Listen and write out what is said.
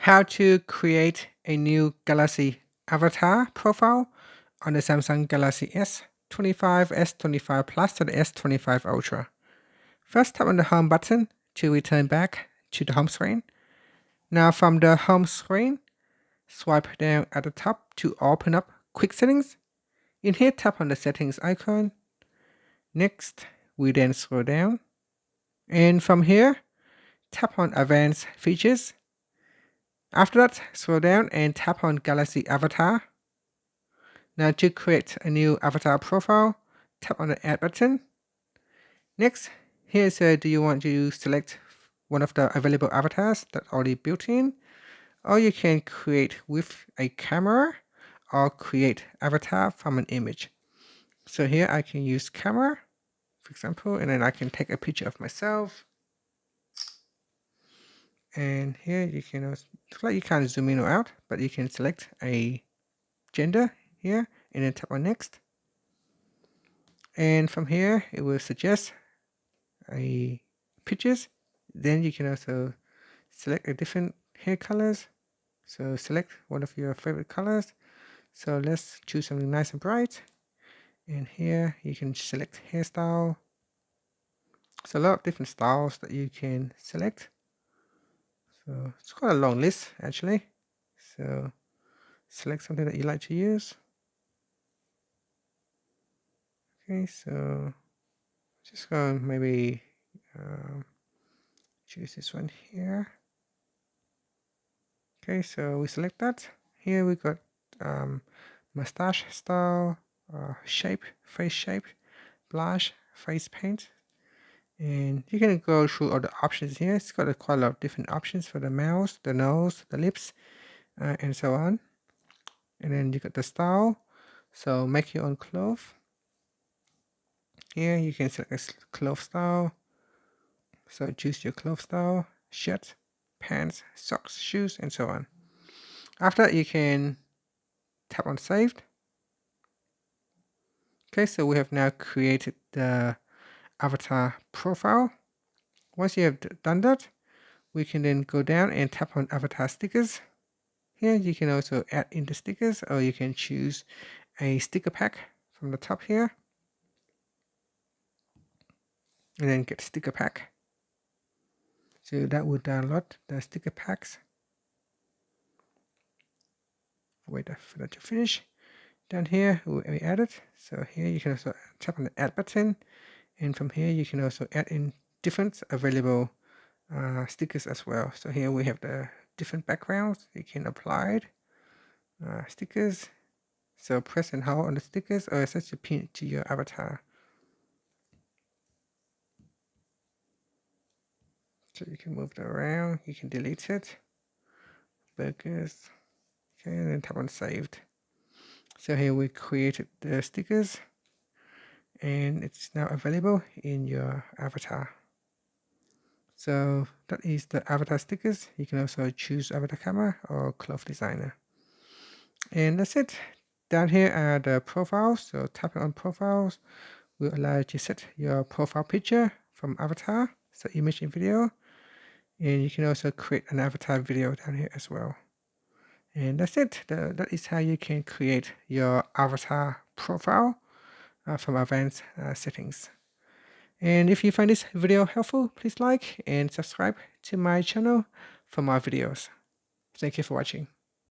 How to create a new Galaxy avatar profile on the Samsung Galaxy S25, S25 Plus, to the S25 Ultra. First, tap on the home button to return back to the home screen. Now from the home screen, swipe down at the top to open up quick settings. In here, tap on the settings icon. Next, we then scroll down. And from here, tap on advanced features. After that, scroll down and tap on Galaxy Avatar. Now to create a new avatar profile, tap on the add button. Next, here's do you want to select one of the available avatars that's already built in, or you can create with a camera or create avatar from an image. So here I can use camera, for example, and then I can take a picture of myself. And here you can also, you can't zoom in or out, but you can select a gender here and then tap on next. And from here, it will suggest a pictures. Then you can also select a different hair colors. So select one of your favorite colors. So let's choose something nice and bright. And here you can select hairstyle. So a lot of different styles that you can select. So it's quite a long list actually. So select something that you like to use. Okay, so just go maybe choose this one here. Okay, so we select that. Here we got mustache style, shape, face shape, blush, face paint. And you can go through all the options here. It's got quite a lot of different options for the mouth, the nose, the lips, and so on. And then you got the style. So make your own clothes. Here you can select a clothes style. So choose your clothes style, shirt, pants, socks, shoes, and so on. After that, you can tap on saved. Okay, so we have now created the avatar profile. Once you have done that, we can then go down and tap on avatar stickers. Here you can also add in the stickers, or you can choose a sticker pack from the top here. And then get sticker pack. So that will download the sticker packs. Wait for that to finish. Down here, we add it. So here you can also tap on the add button. And from here, you can also add in different available stickers as well. So here we have the different backgrounds. You can apply it. Stickers. So press and hold on the stickers or set to pin it to your avatar. So you can move it around. You can delete it. Burgers. Okay, and then tap on saved. So here we created the stickers and it's now available in your avatar. So that is the avatar stickers. You can also choose avatar camera or cloth designer. And that's it. Down here are the profiles. So tapping on profiles will allow you to set your profile picture from avatar, so image and video. And you can also create an avatar video down here as well. And that's it. That is how you can create your avatar profile from advanced settings. And if you find this video helpful, please like and subscribe to my channel for more videos. Thank you for watching.